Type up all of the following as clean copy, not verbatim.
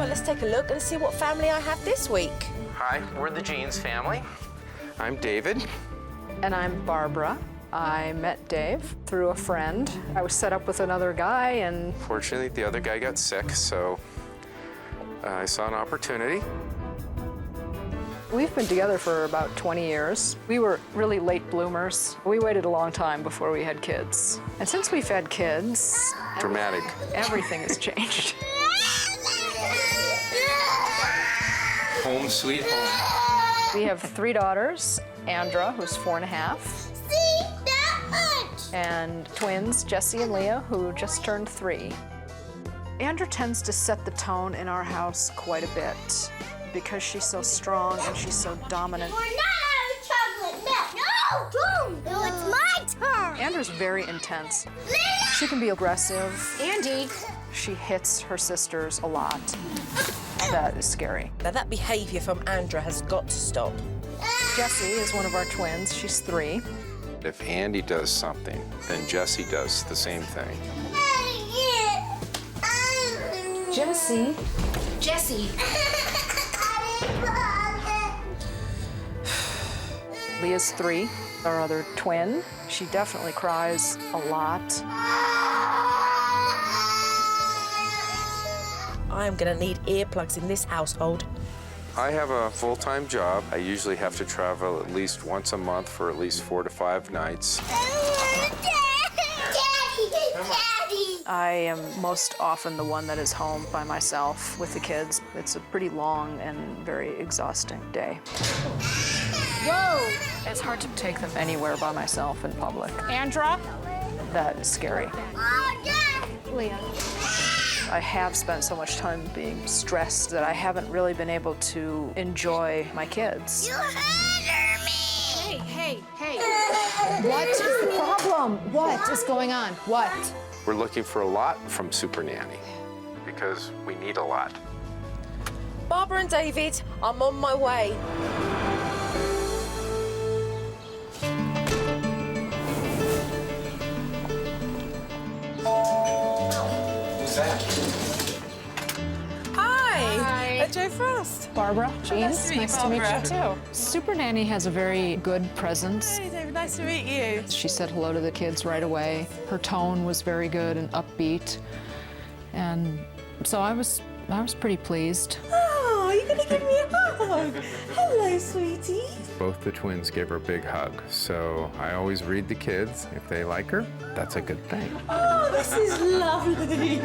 let's take a look and see what family I have this week. Hi, we're the Jeans family. I'm David. And I'm Barbara. I met Dave through a friend. I was set up with another guy, and Fortunately, the other guy got sick, so I saw an opportunity. we've been together for about 20 years. We were really late bloomers. We waited a long time before we had kids. And since we've had kids, Dramatic. everything has changed. Home sweet home. We have 3 daughters, Andra, who's 4.5, and twins, Jessie and Leah, who just turned 3. Andra tends to set the tone in our house quite a bit because she's so strong and she's so dominant. We're not chocolate milk. No, don't. No, it's my turn. Andra's very intense. Leah! She can be aggressive. Andy. She hits her sisters a lot. That is scary. Now, that behaviour from Andra has got to stop. Jessie is one of our twins. She's 3. If Andy does something, then Jessie does the same thing. Jessie. Jessie. Leah's 3, our other twin. She definitely cries a lot. I'm going to need earplugs in this household. I have a full-time job. I usually have to travel at least once a month for at least 4 to 5 nights. I am most often the one that is home by myself with the kids. It's a pretty long and very exhausting day. Whoa. It's hard to take them anywhere by myself in public. Andra. That is scary. Leah. I have spent so much time being stressed that I haven't really been able to enjoy my kids. You hurt me. Hey. What is the problem? What is going on? What? We're looking for a lot from Supernanny because we need a lot. Barbara and David, I'm on my way. Who's that? Hi. Joe Frost. Barbara, Jeans, nice to meet you, too. Supernanny has a very good presence. Hey, David, nice to meet you. She said hello to the kids right away. Her tone was very good and upbeat. And so I was pretty pleased. Oh, you're going to give me a hug. Hello, sweetie. Both the twins gave her a big hug, so I always read the kids. If they like her, that's a good thing. Oh, this is lovely.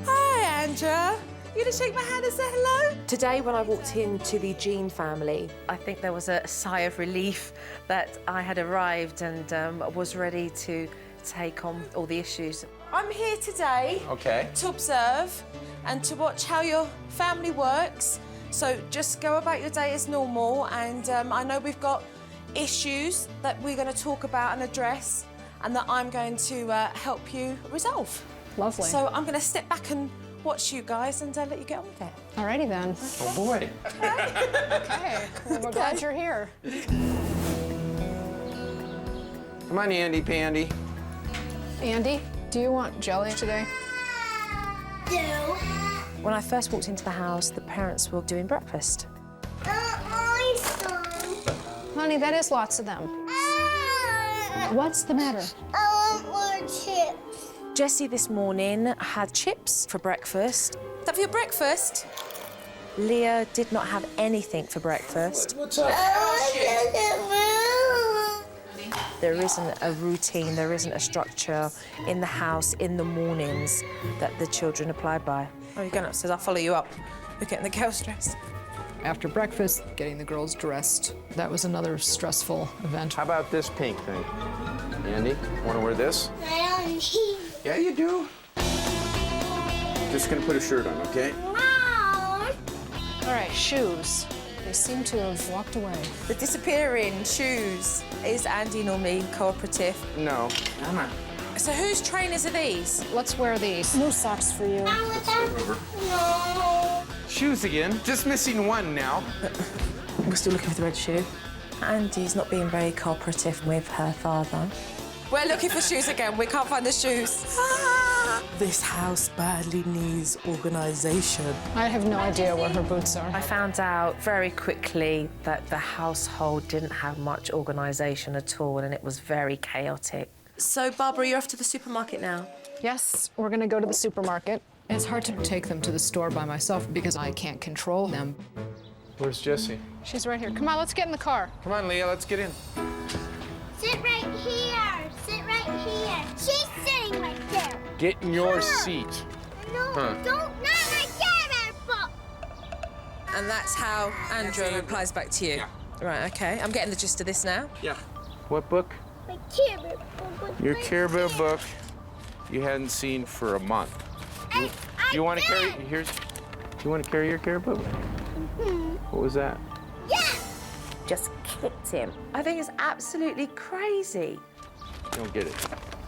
Hi, Andra. You gonna shake my hand and say hello? Today, when I walked into the Jean family, I think there was a sigh of relief that I had arrived and was ready to take on all the issues. I'm here today to observe and to watch how your family works. So just go about your day as normal, and I know we've got issues that we're going to talk about and address, and that I'm going to help you resolve. Lovely. So I'm going to step back and watch you guys and let you get on with it. Alrighty then. Oh, boy. Okay. Well, we're glad you're here. Come on, Andy Pandy. Andy, do you want jelly today? When I first walked into the house, the parents were doing breakfast. Honey, that is lots of them. What's the matter? I want more chips. Jessie this morning had chips for breakfast. Is that for your breakfast? Leah did not have anything for breakfast. What's up? There isn't a routine, there isn't a structure in the house in the mornings that the children apply by. Oh, you're going upstairs, I'll follow you up. You're getting the girls dressed. After breakfast, getting the girls dressed. That was another stressful event. How about this pink thing? Andy, want to wear this? I don't need. Yeah, you do. Just gonna put a shirt on, okay? Mom. All right, shoes. They seem to have walked away. The disappearing shoes. Is Andy normally cooperative? No. Come on. So whose trainers are these? Let's wear these. No socks for you. No. Shoes again. Just missing one now. We're still looking for the red shoe. Andy's not being very cooperative with her father. We're looking for shoes again. We can't find the shoes. This house badly needs organization. I have no idea where her boots are. I found out very quickly that the household didn't have much organisation at all, and it was very chaotic. So, Barbara, you're off to the supermarket now? Yes, we're gonna go to the supermarket. It's hard to take them to the store by myself because I can't control them. Where's Jessie? She's right here. Come on, let's get in the car. Come on, Leah, let's get in. Sit right here. Sit right here. She's sitting right there. Get in your seat. No, don't. Not right there, Book. And that's how Andra replies back to you? Yeah. Right, OK. I'm getting the gist of this now. Yeah. What book? My Care Bear book. Your Care Bear book you hadn't seen for a month. I You want to carry? did. Here's. You want to carry your Care Bear book? What was that? Yes. Just kicked him. I think it's absolutely crazy. You don't get it.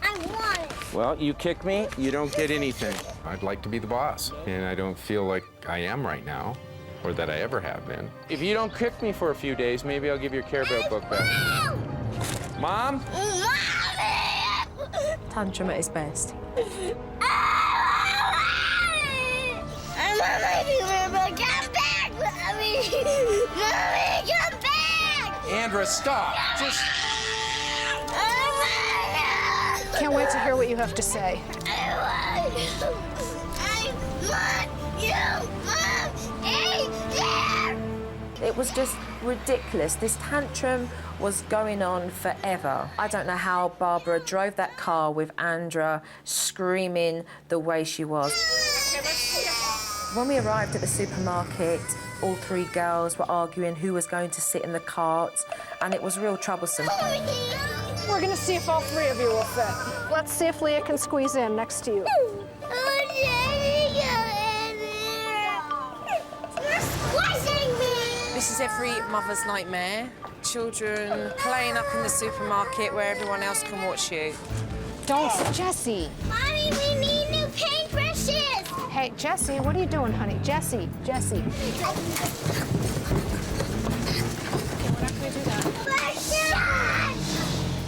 I want it. Well, you kick me, you don't get anything. I'd like to be the boss, and I don't feel like I am right now, or that I ever have been. If you don't kick me for a few days, maybe I'll give your Care Bear book back. Mom? Tantrum at his best. I want my Care Bear book. Come back, Mommy. Mommy, come back. Andra, stop! Just. Can't wait to hear what you have to say. I want you, Mom. Hey, there. It was just ridiculous. This tantrum was going on forever. I don't know how Barbara drove that car with Andra screaming the way she was. When we arrived at the supermarket, all three girls were arguing who was going to sit in the cart, and it was real troublesome. We're gonna see if all three of you will fit. Let's see if Leah can squeeze in next to you. You're squishing me. This is every mother's nightmare. Children playing up in the supermarket where everyone else can watch you. Don't, Jessie. Mommy, we need new paintbrushes. Hey, Jessie, what are you doing, honey? Jessie.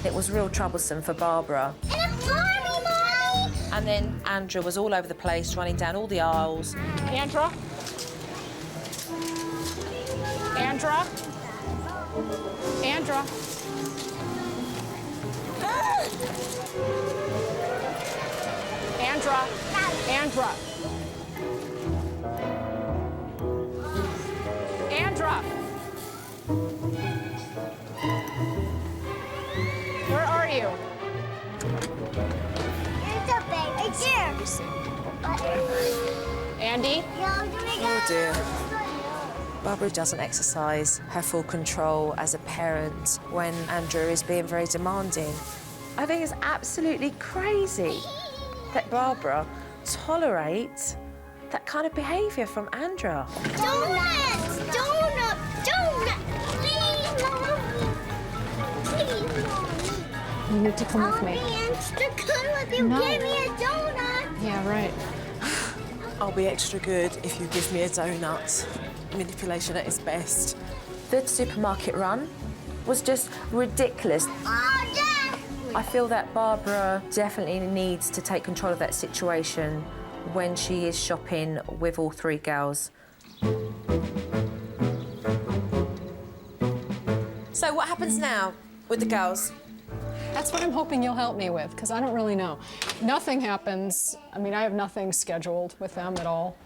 It was real troublesome for Barbara. And a Barbie, Mommy. And then Andra was all over the place, running down all the aisles. Andra? Andra? Andra? Andra? Andra? Andra? Where are you? Here's a bag. It's here. Andy? Oh dear. Barbara doesn't exercise her full control as a parent when Andrew is being very demanding. I think it's absolutely crazy that Barbara tolerates that kind of behaviour from Andra. Donuts! Donut! Donut! Please, Mommy. Please, Mommy. You need to come with I'll be me. extra good if you No. give me a donut. Yeah, right. I'll be extra good if you give me a donut. Manipulation at its best. The supermarket run was just ridiculous. Oh, Dad! I feel that Barbara definitely needs to take control of that situation when she is shopping with all three girls. So what happens now with the girls? That's what I'm hoping you'll help me with, because I don't really know. Nothing happens. I mean, I have nothing scheduled with them at all.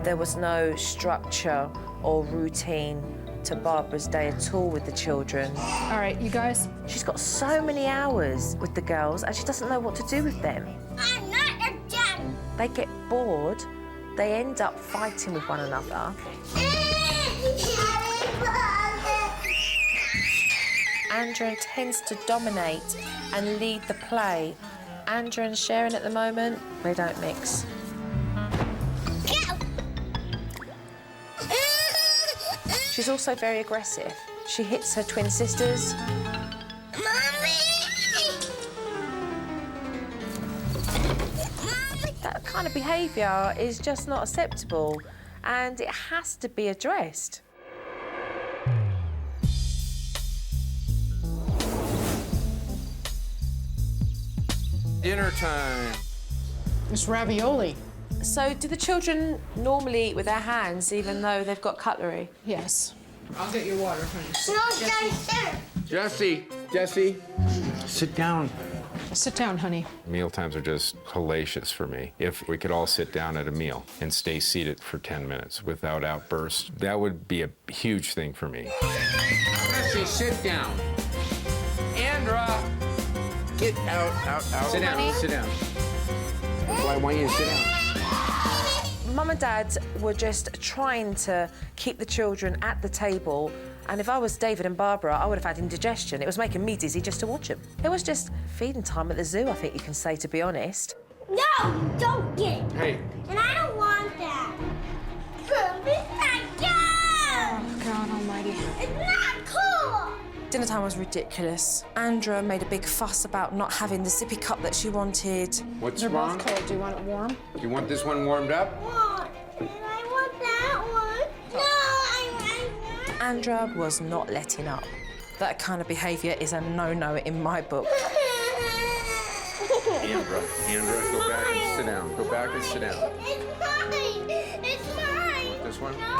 There was no structure or routine to Barbara's day at all with the children. All right, you guys. She's got so many hours with the girls and she doesn't know what to do with them. I'm not your dad. They get bored, they end up fighting with one another. Andra tends to dominate and lead the play. Andra and Sharon at the moment, they don't mix. She's also very aggressive. She hits her twin sisters. That kind of behaviour is just not acceptable and it has to be addressed. Dinner time. It's ravioli. So do the children normally eat with their hands even though they've got cutlery? Yes. I'll get your water, honey. No, downstairs. Jessie, sit down. Sit down, honey. Meal times are just hellacious for me. If we could all sit down at a meal and stay seated for 10 minutes without outbursts, that would be a huge thing for me. Jessie, sit down. Andra, get out. Sit down. Well, I want you to sit down. Mum and Dad were just trying to keep the children at the table, and if I was David and Barbara, I would have had indigestion. It was making me dizzy just to watch them. It was just feeding time at the zoo, I think you can say, to be honest. No, don't get it. Hey. And I don't want that. It's not good. Oh, God almighty. It's not cool. Dinner time was ridiculous. Andra made a big fuss about not having the sippy cup that she wanted. What's They're wrong? both cold. Do you want it warm? You want this one warmed up? And I want that one. No, I want Andra was not letting up. That kind of behaviour is a no-no in my book. Andra, go back and sit down. Go back and sit down. It's mine. It's mine. This one? No.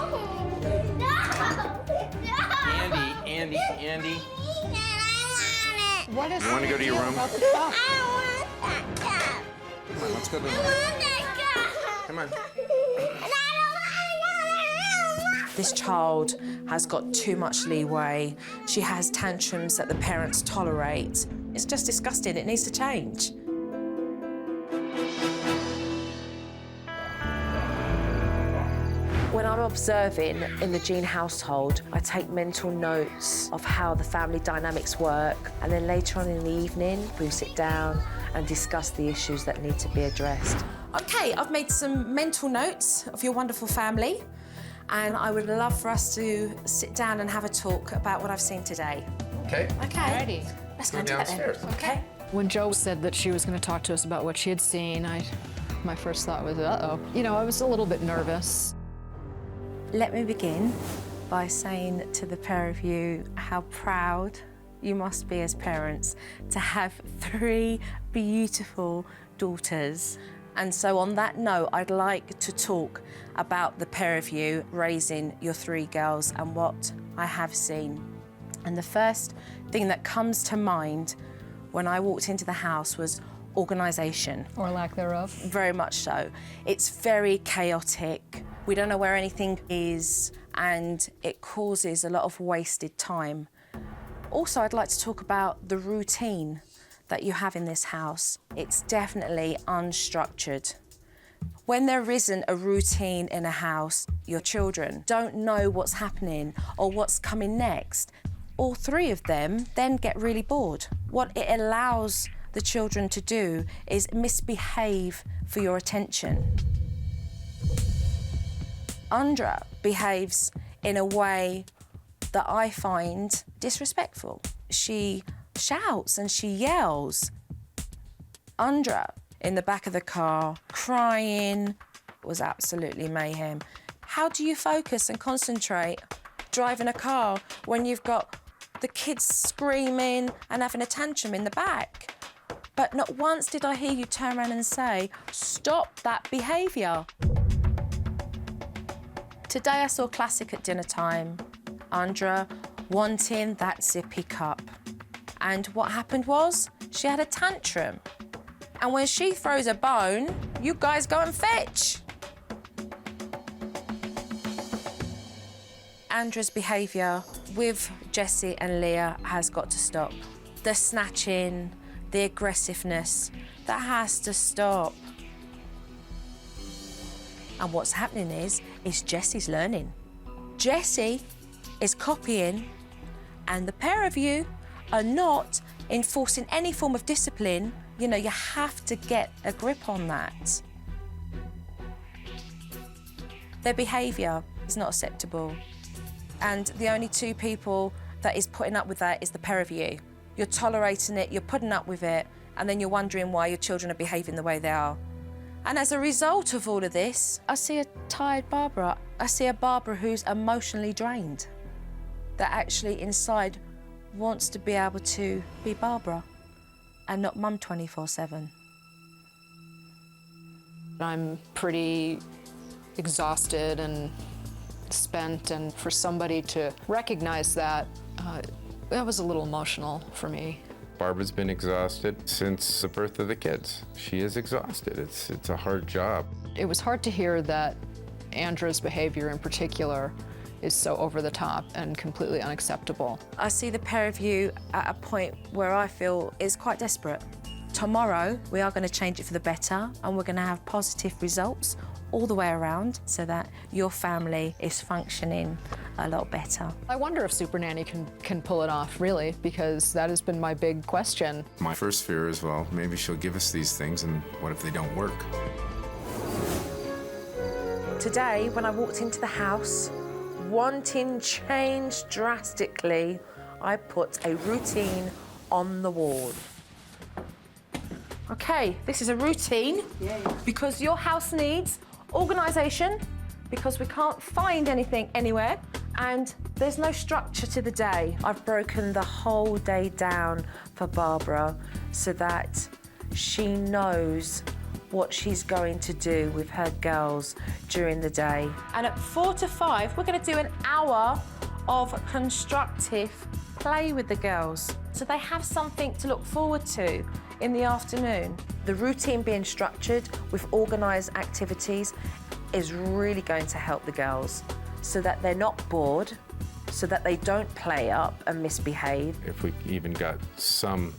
Andy. I want it. What is You want to go to your room? about the cup? I want that cup. Come on, let's go to the I room. want that cup. Come on. And I don't want it. This child has got too much leeway. She has tantrums that the parents tolerate. It's just disgusting. It needs to change. When I'm observing in the Jean household, I take mental notes of how the family dynamics work, and then later on in the evening, we sit down and discuss the issues that need to be addressed. OK, I've made some mental notes of your wonderful family, and I would love for us to sit down and have a talk about what I've seen today. Okay. OK? Alrighty. Let's go Go and do that then. downstairs. OK? When Jo said that she was going to talk to us about what she had seen, my first thought was, uh-oh. You know, I was a little bit nervous. Let me begin by saying to the pair of you how proud you must be as parents to have 3 beautiful daughters. And so on that note, I'd like to talk about the pair of you raising your 3 girls and what I have seen. And the first thing that comes to mind when I walked into the house was organisation. Or lack thereof. Very much so. It's very chaotic. We don't know where anything is, and it causes a lot of wasted time. Also, I'd like to talk about the routine that you have in this house. It's definitely unstructured. When there isn't a routine in a house, your children don't know what's happening or what's coming next. All 3 of them then get really bored. What it allows the children to do is misbehave for your attention. Andra behaves in a way that I find disrespectful. She shouts and she yells. Andra, in the back of the car, crying, was absolutely mayhem. How do you focus and concentrate driving a car when you've got the kids screaming and having a tantrum in the back? But not once did I hear you turn around and say, stop that behaviour. Today I saw classic at dinner time. Andra wanting that sippy cup. And what happened was, she had a tantrum. And when she throws a bone, you guys go and fetch. Andra's behaviour with Jessie and Leah has got to stop. The snatching, the aggressiveness, that has to stop. And what's happening is Jessie's learning. Jessie is copying, and the pair of you are not enforcing any form of discipline. You know, you have to get a grip on that. Their behaviour is not acceptable. And the only 2 people that is putting up with that is the pair of you. You're tolerating it, you're putting up with it, and then you're wondering why your children are behaving the way they are. And as a result of all of this, I see a tired Barbara. I see a Barbara who's emotionally drained, that actually inside wants to be able to be Barbara and not mum 24/7. I'm pretty exhausted and spent, and for somebody to recognize that, that was a little emotional for me. Barbara's been exhausted since the birth of the kids. She is exhausted. It's a hard job. It was hard to hear that Andra's behavior in particular is so over the top and completely unacceptable. I see the pair of you at a point where I feel is quite desperate. Tomorrow, we are going to change it for the better, and we're going to have positive results all the way around so that your family is functioning a lot better. I wonder if Supernanny can pull it off, really, because that has been my big question. My first fear is, well, maybe she'll give us these things, and what if they don't work? Today, when I walked into the house, wanting change drastically, I put a routine on the wall. Okay, this is a routine because your house needs organisation, because we can't find anything anywhere, and there's no structure to the day. I've broken the whole day down for Barbara so that she knows what she's going to do with her girls during the day. And at 4 to 5, we're going to do an hour of constructive play with the girls so they have something to look forward to in the afternoon. The routine being structured with organised activities is really going to help the girls so that they're not bored, so that they don't play up and misbehave. If we even got some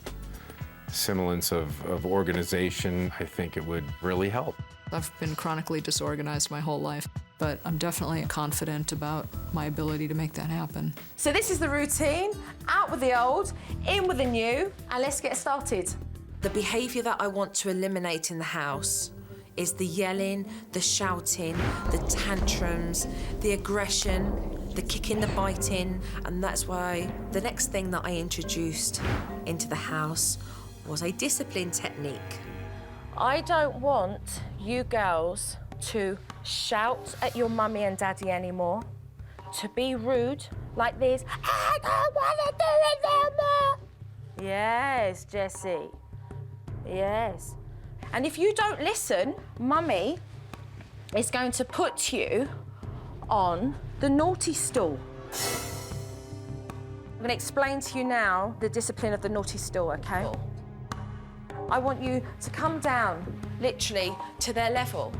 semblance of organization, I think it would really help. I've been chronically disorganized my whole life, but I'm definitely confident about my ability to make that happen. So this is the routine, out with the old, in with the new, and let's get started. The behaviour that I want to eliminate in the house is the yelling, the shouting, the tantrums, the aggression, the kicking, the biting, and that's why the next thing that I introduced into the house was a discipline technique. I don't want you girls to shout at your mummy and daddy anymore, to be rude like this. I don't want to do it anymore. Yes, Jessie. Yes. And if you don't listen, mummy is going to put you on the naughty stool. I'm going to explain to you now the discipline of the naughty stool, okay? I want you to come down, literally, to their level.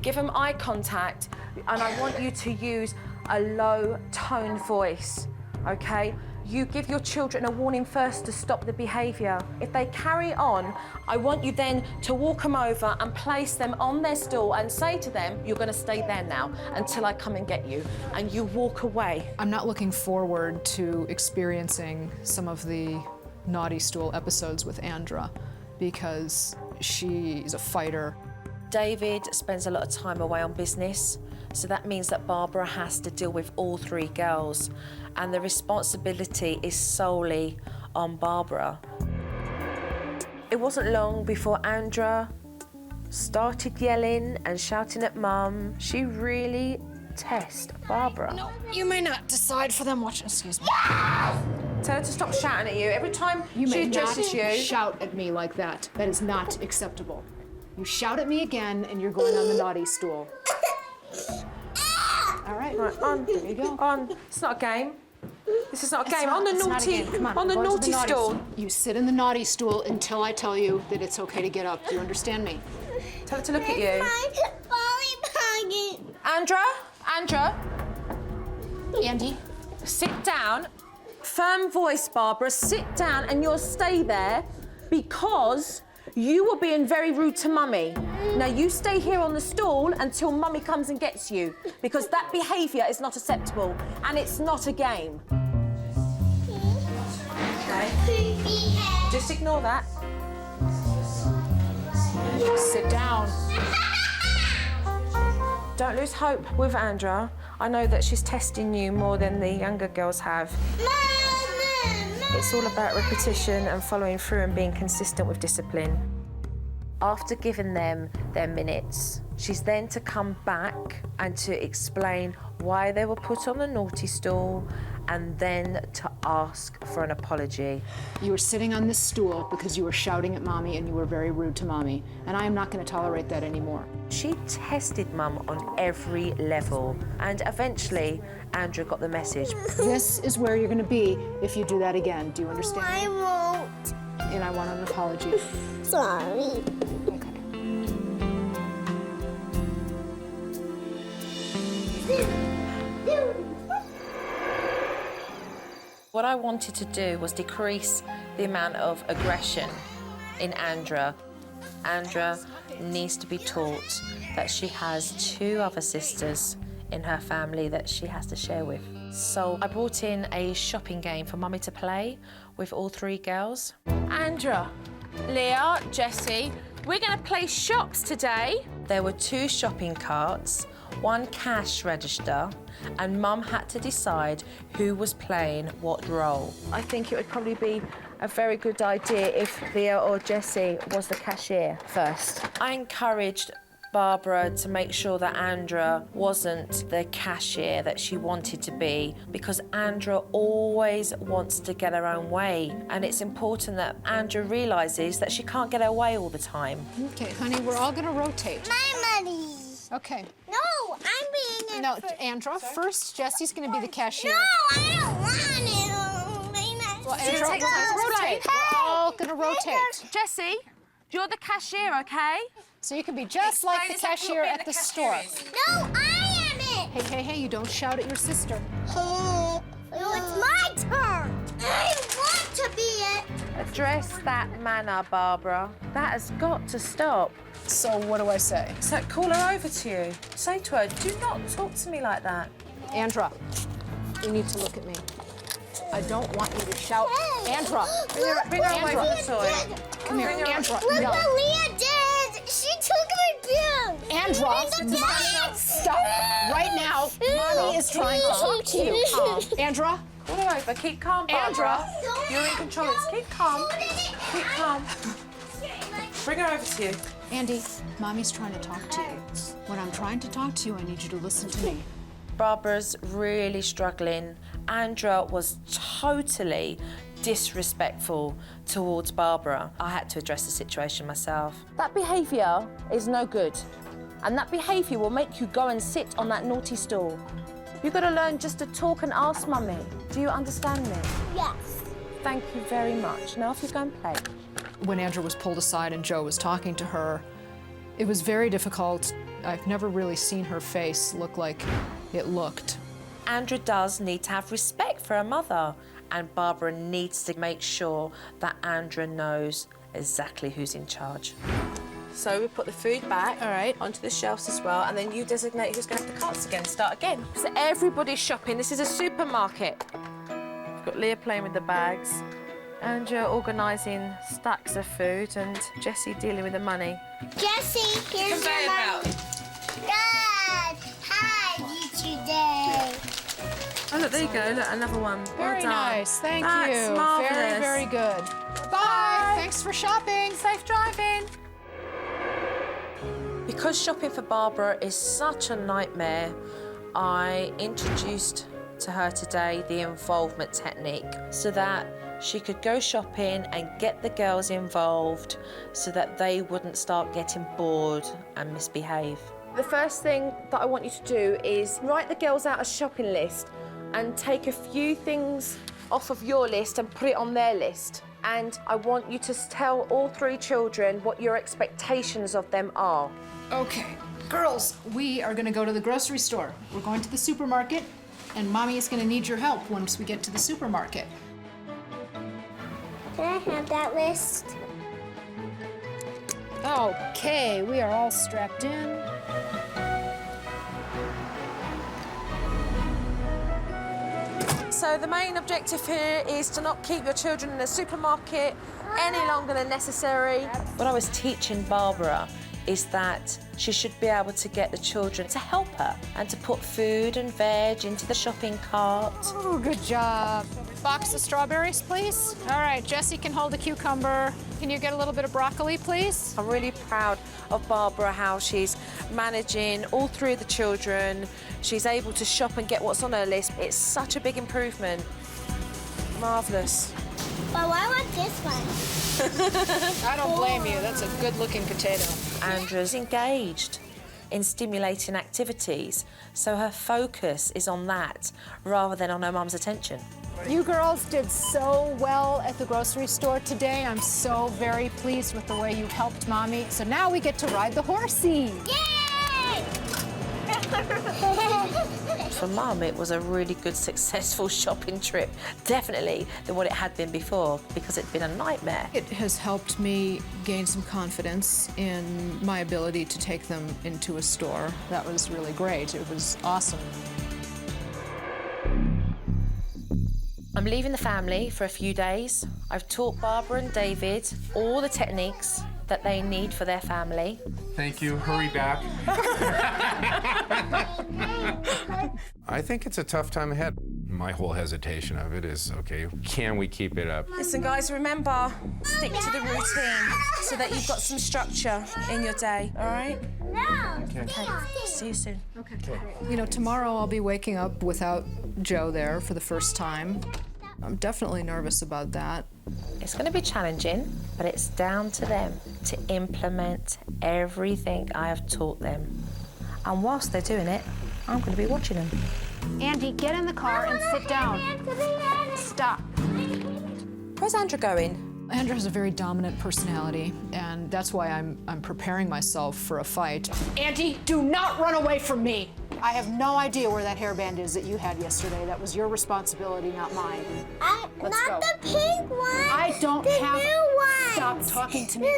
Give them eye contact, and I want you to use a low-toned voice, okay? You give your children a warning first to stop the behaviour. If they carry on, I want you then to walk them over and place them on their stool and say to them, you're going to stay there now until I come and get you, and you walk away. I'm not looking forward to experiencing some of the naughty stool episodes with Andra, because she's a fighter. David spends a lot of time away on business, so that means that Barbara has to deal with all 3 girls, and the responsibility is solely on Barbara. It wasn't long before Andra started yelling and shouting at Mum. She really tests Barbara. No, you may not decide for them. Watch, excuse me. Tell her to stop shouting at you. Every time You she may addresses not you... shout at me like that. That is not acceptable. You shout at me again, and you're going on the naughty stool. All right. Right, on. There you go. On. It's not a game. This is not a game. On the It's not a naughty, game. Come on, on the go to naughty stool. You sit in the naughty stool until I tell you that it's okay to get up. Do you understand me? Tell her to look at you. Andra, Andra, Andy? sit down. Firm voice, Barbara. Sit down, and you'll stay there because you were being very rude to Mummy. Now you stay here on the stool until Mummy comes and gets you, because that behaviour is not acceptable, and it's not a game. Okay? Just ignore that. Sit down. Don't lose hope with Andra. I know that she's testing you more than the younger girls have. It's all about repetition and following through and being consistent with discipline. After giving them their minutes, She's then to come back and to explain why they were put on the naughty stool and then to ask for an apology. You were sitting on this stool because you were shouting at Mommy and you were very rude to Mommy, and I am not going to tolerate that anymore. She tested Mum on every level, and eventually Andra got the message. This is where you're going to be if you do that again. Do you I understand? won't. And I want an apology. Sorry. What I wanted to do was decrease the amount of aggression in Andra. Andra needs to be taught that she has 2 other sisters in her family that she has to share with. So I brought in a shopping game for Mummy to play with all 3 girls. Andra, Leah, Jessie, we're going to play shops today. There were 2 shopping carts, 1 cash register, and Mum had to decide who was playing what role. I think it would probably be a very good idea if Leah or Jessie was the cashier first. I encouraged Barbara to make sure that Andra wasn't the cashier that she wanted to be, because Andra always wants to get her own way, and it's important that Andra realises that she can't get her way all the time. Okay, honey, we're all going to rotate. My money. Okay. No, I'm being in No, first. Andra, first Jessie's going to be the cashier. No, I don't want it. Well, Andra, we're going to rotate. We're all going to rotate. Jessie, you're the cashier, okay? So you can be just like the cashier at the store. No, I am it. Hey, you don't shout at your sister. No, it's my turn. I want to be it. Address that manner, Barbara. That has got to stop. So what do I say? So call her over to you. Say to her, do not talk to me like that. Andra, you need to look at me. I don't want you to shout. Andra! Bring her away from the toy. Come here, Andra. Look No. what Leah did. She took my bin. Andra, Mommy, stop right now. Mommy is trying to talk to you. Calm. Andra, Call her over. Keep calm, Barbara. Andra. You're in control. Keep calm. Keep calm. Bring her over to you. Andy, Mommy's trying to talk to you. When I'm trying to talk to you, I need you to listen to me. Barbara's really struggling. Andra was totally disrespectful towards Barbara. I had to address the situation myself. That behaviour is no good. And that behaviour will make you go and sit on that naughty stool. You've got to learn just to talk and ask Mummy. Do you understand me? Yes. Thank you very much. Now off you go and play. When Andra was pulled aside and Joe was talking to her, it was very difficult. I've never really seen her face look like it looked. Andra does need to have respect for her mother, and Barbara needs to make sure that Andra knows exactly who's in charge. So we put the food back onto the shelves as well, and then you designate who's going to have the carts again. Start again. So everybody's shopping. This is a supermarket. We've got Leah playing with the bags, Andra organising stacks of food, and Jessie dealing with the money. Jessie, here's Conveyor your money. belt. Dad, hi, you today. Oh, look, there you go. Look, another one. Very well done. nice, thank That's you. marvellous. Very, very good. Bye. Thanks for shopping. Safe driving. Because shopping for Barbara is such a nightmare, I introduced to her today the involvement technique so that she could go shopping and get the girls involved so that they wouldn't start getting bored and misbehave. The first thing that I want you to do is write the girls out a shopping list and take a few things off of your list and put it on their list. And I want you to tell all 3 children what your expectations of them are. Okay, girls, we are gonna go to the grocery store. We're going to the supermarket, and Mommy is gonna need your help once we get to the supermarket. Can I have that list? Okay, we are all strapped in. So the main objective here is to not keep your children in the supermarket any longer than necessary. What I was teaching Barbara is that she should be able to get the children to help her and to put food and veg into the shopping cart. Oh, good job. Box of strawberries, please. All right, Jessie can hold the cucumber. Can you get a little bit of broccoli, please? I'm really proud of Barbara, how she's managing all three of the children. She's able to shop and get what's on her list. It's such a big improvement. Marvellous. But why want this one? I don't blame you. That's a good-looking potato. Andra's engaged in stimulating activities, so her focus is on that rather than on her mum's attention. You girls did so well at the grocery store today. I'm so very pleased with the way you helped Mommy. So now we get to ride the horsey. Yay! For Mum, it was a really good, successful shopping trip. Definitely than what it had been before, because it'd been a nightmare. It has helped me gain some confidence in my ability to take them into a store. That was really great. It was awesome. I'm leaving the family for a few days. I've taught Barbara and David all the techniques that they need for their family. Thank you. Hurry back. I think it's a tough time ahead. My whole hesitation of it is, okay, can we keep it up? Listen, guys, remember, stick to the routine so that you've got some structure in your day, all right? No. Okay. See you soon. You know, tomorrow I'll be waking up without Joe there for the first time. I'm definitely nervous about that. It's going to be challenging, but it's down to them to implement everything I have taught them. And whilst they're doing it, I'm going to be watching them. Andy, get in the car and sit down. Stop. Where's Andra going? Andra has a very dominant personality, and that's why I'm preparing myself for a fight. Andy, do not run away from me! I have no idea where that hairband is that you had yesterday. That was your responsibility, not mine. Let's Not go. the pink one. I don't the have... new one. Stop talking to me.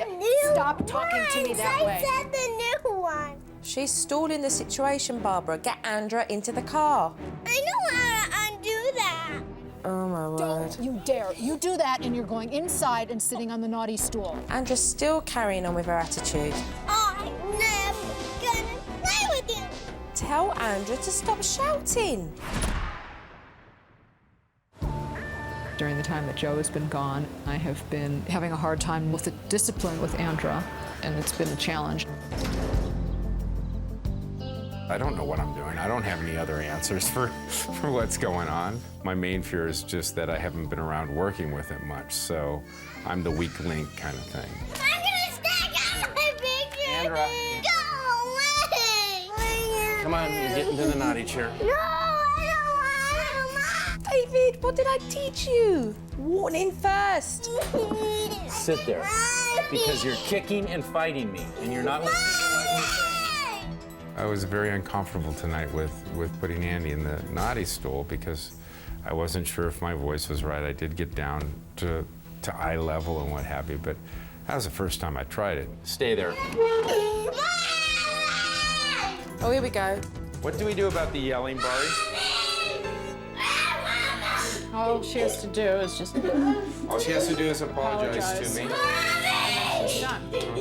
Stop talking to me that way. I said the new one. She's stalling the situation, Barbara. Get Andra into the car. I know how to undo that. Oh, my word. Don't you dare. You do that and you're going inside and sitting on the naughty stool. Andra's still carrying on with her attitude. I'm never gonna play with you. Tell Andra to stop shouting. During the time that Joe has been gone, I have been having a hard time with the discipline with Andra, and it's been a challenge. I don't know what I'm doing. I don't have any other answers for what's going on. My main fear is just that I haven't been around working with it much, so I'm the weak link kind of thing. I'm gonna stack out my picture. Andra. Go away. Come on, you're getting to the naughty chair. No, I don't want David, what did I teach you? Warning first. to. Sit there, because you're kicking and fighting me, and you're not listening to what I'm saying. I was very uncomfortable tonight with putting Andy in the naughty stool because I wasn't sure if my voice was right. I did get down to eye level and what have you, but that was the first time I tried it. Stay there. Oh, here we go. What do we do about the yelling, Bari? All she has to do is just... All she has to do is apologize to me.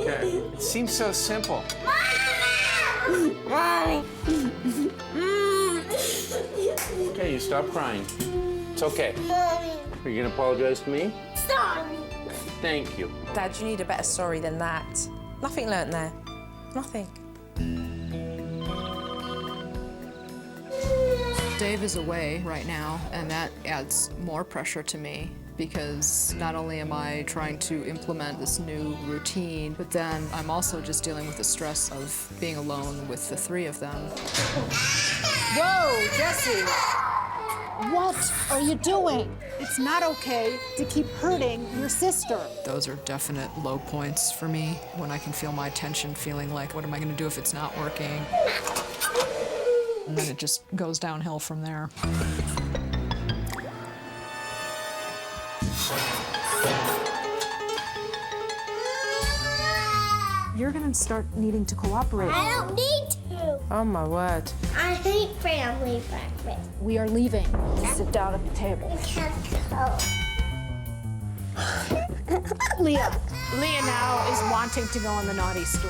Okay. It seems so simple. Okay, you stop crying. It's okay. Mommy, Are you gonna apologize to me? stop. Thank you. Dad, you need a better sorry than that. Nothing learnt there. Nothing. Dave is away right now, and that adds more pressure to me because not only am I trying to implement this new routine, but then I'm also just dealing with the stress of being alone with the three of them. Whoa, Jessie! What are you doing? It's not okay to keep hurting your sister. Those are definite low points for me when I can feel my tension feeling like, what am I gonna do if it's not working? And then it just goes downhill from there. You're gonna start needing to cooperate. I don't need to. Oh, my word. I hate family breakfast. We are leaving. Sit down at the table. I can't go. Leah. Leah now is wanting to go on the naughty stool.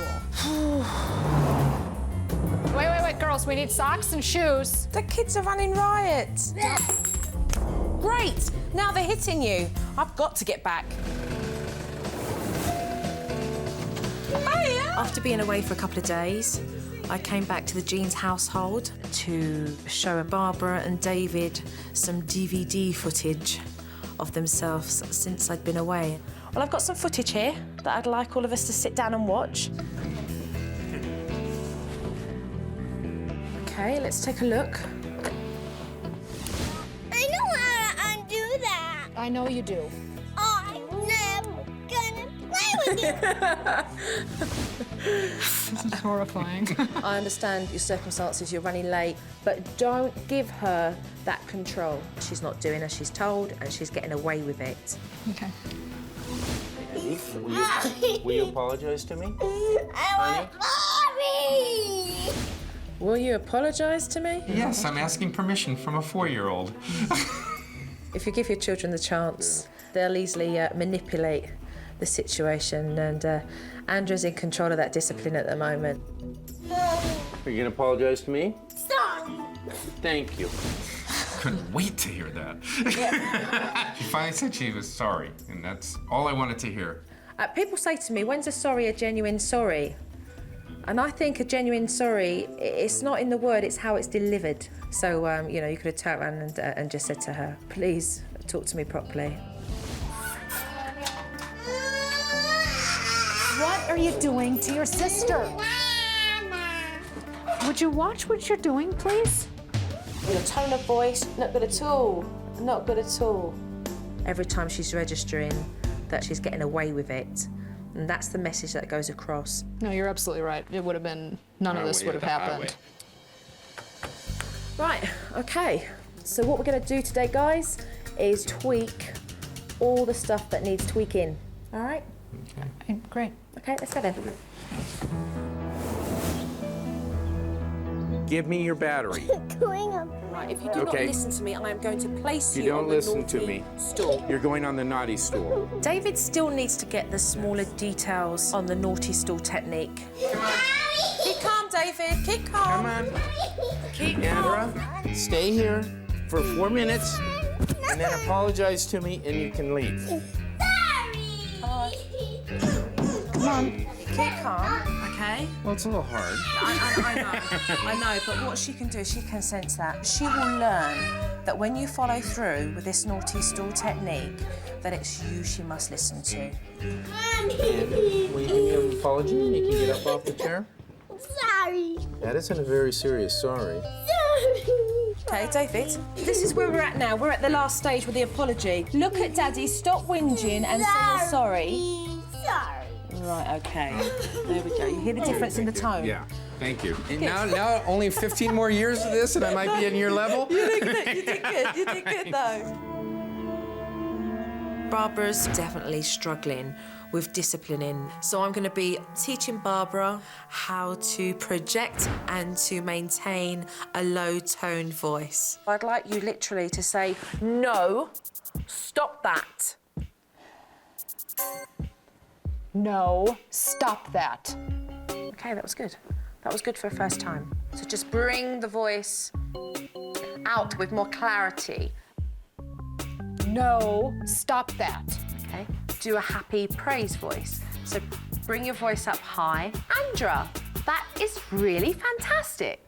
Wait, girls, we need socks and shoes. The kids are running riot. Great, now they're hitting you. I've got to get back. Hiya. After being away for a couple of days, I came back to the Jeans household to show Barbara and David some DVD footage of themselves since I'd been away. Well, I've got some footage here that I'd like all of us to sit down and watch. Okay, let's take a look. I know how to undo that. I know you do. I'm never gonna play with you. This is horrifying. I understand your circumstances, you're running late, but don't give her that control. She's not doing as she's told, and she's getting away with it. Okay. Will you apologize to me? I want mommy. Will you apologise to me? Yes, I'm asking permission from a 4-year-old. If you give your children the chance, they'll easily manipulate the situation, and Andra's in control of that discipline at the moment. Are you gonna apologize to me? Stop. Thank you. Couldn't wait to hear that. She finally said she was sorry, and that's all I wanted to hear. People say to me, when's a sorry a genuine sorry? And I think a genuine sorry, it's not in the word, it's how it's delivered. So, you know, you could have turned around and just said to her, please talk to me properly. What are you doing to your sister? Would you watch what you're doing, please? Your tone of voice, not good at all. Not good at all. Every time she's registering that she's getting away with it. And that's the message that goes across. No, you're absolutely right. It would have been, none of this would have happened. Right, okay. So what we're gonna do today, guys, is tweak all the stuff that needs tweaking. All right? Okay, great. Okay, let's go then. Give me your battery. Going up. Right, if you do Okay. not listen to me, I am going to place You you don't on the listen to naughty me. stool. You're going on the naughty stool. David still needs to get the smaller details on the naughty stool technique. Keep calm, David. Keep calm. Come on. Keep calm. Andra, stay here for 4 minutes, and then apologize to me, and you can leave. Come on. Keep calm, okay? Well, it's a little hard. I know, but what she can do, she can sense that. She will learn that when you follow through with this naughty stool technique, that it's you she must listen to. And will you give me an apology, and you can get up off the chair? Sorry. That isn't a very serious sorry. Sorry. Okay, David, this is where we're at now. We're at the last stage with the apology. Look at Daddy, stop whinging and say you're sorry. Sorry. Right, okay. There we go. You hear the difference in the tone? Yeah, thank you. And now only 15 more years of this, and I might be in your level. You did good. You did good, though. Barbara's definitely struggling with disciplining. So I'm going to be teaching Barbara how to project and to maintain a low-toned voice. I'd like you literally to say, no, stop that. No, stop that. Okay, that was good. That was good for a first time. So just bring the voice out with more clarity. No, stop that. Okay, do a happy praise voice. So bring your voice up high. Andra, that is really fantastic.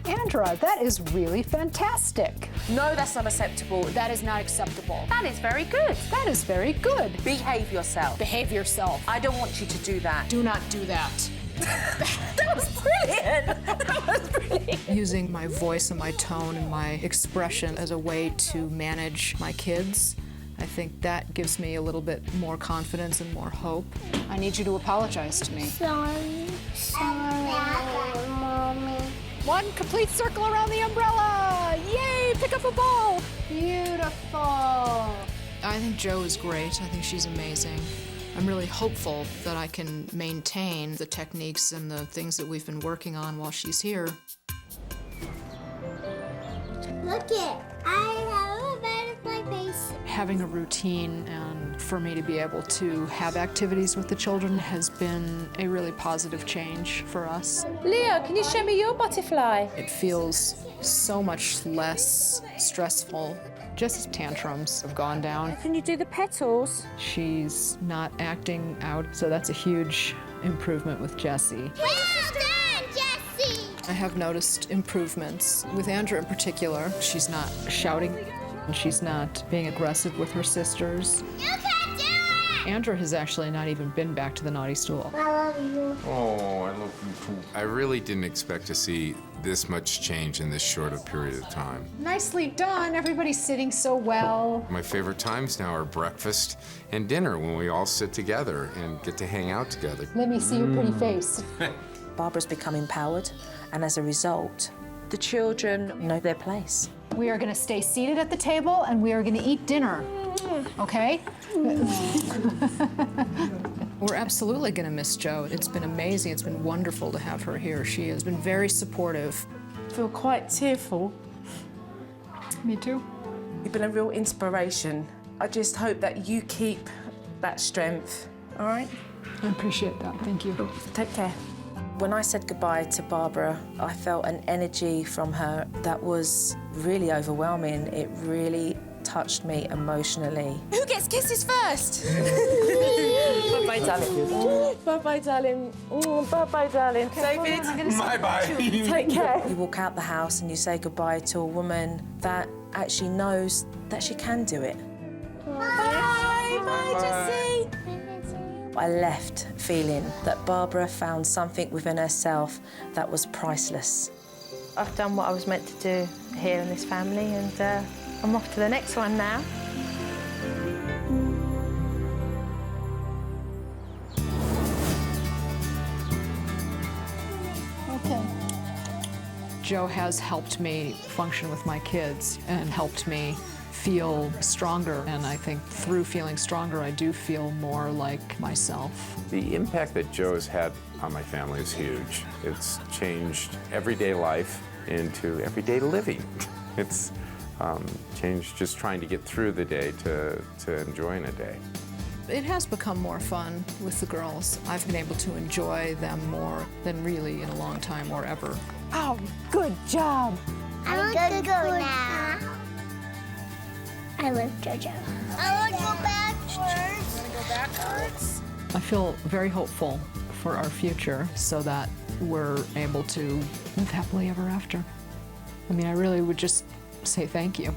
Andra, that is really fantastic. No, that's not acceptable. That is not acceptable. That is very good. That is very good. Behave yourself. Behave yourself. I don't want you to do that. Do not do that. That was brilliant. That was brilliant. Using my voice and my tone and my expression as a way to manage my kids, I think that gives me a little bit more confidence and more hope. I need you to apologize to me. Sorry. Sorry, Mommy. One complete circle around the umbrella. Yay, pick up a ball. Beautiful. I think Jo is great. I think she's amazing. I'm really hopeful that I can maintain the techniques and the things that we've been working on while she's here. Look it. I have a butterfly face. having a routine and for me to be able to have activities with the children has been a really positive change for us. Leah, can you show me your butterfly? It feels so much less stressful. Jessie's tantrums have gone down. Can you do the petals? She's not acting out, so that's a huge improvement with Jessie. Well done, Jessie! I have noticed improvements. With Andra in particular, she's not shouting, and she's not being aggressive with her sisters. You can do it! Andra has actually not even been back to the naughty stool. I love you. Oh, I love you too. I really didn't expect to see this much change in this short a period of time. Nicely done. Everybody's sitting so well. My favorite times now are breakfast and dinner when we all sit together and get to hang out together. Let me see your pretty face. Barbara's become empowered, and as a result, the children know their place. We are going to stay seated at the table and we are going to eat dinner. Okay? We're absolutely going to miss Jo. It's been amazing. It's been wonderful to have her here. She has been very supportive. I feel quite tearful. Me too. You've been a real inspiration. I just hope that you keep that strength, all right? I appreciate that. Thank you. Take care. When I said goodbye to Barbara, I felt an energy from her that was really overwhelming. It really touched me emotionally. Who gets kisses first? Bye-bye, darling. Bye-bye, darling. Bye-bye, darling. David. Bye-bye. Take care. You walk out the house and you say goodbye to a woman that actually knows that she can do it. Bye. Bye, Jessie. I left feeling that Barbara found something within herself that was priceless. I've done what I was meant to do here in this family, and I'm off to the next one now. Jo has helped me function with my kids and helped me feel stronger, and I think through feeling stronger, I do feel more like myself. The impact that Jo has had on my family is huge. It's changed everyday life into everyday living. It's changed just trying to get through the day to enjoying a day. It has become more fun with the girls. I've been able to enjoy them more than really in a long time or ever. Oh, good job. I'm gonna go now. I love JoJo. I want to go backwards. Want to go backwards? I feel very hopeful for our future so that we're able to live happily ever after. I mean, I really would just say thank you.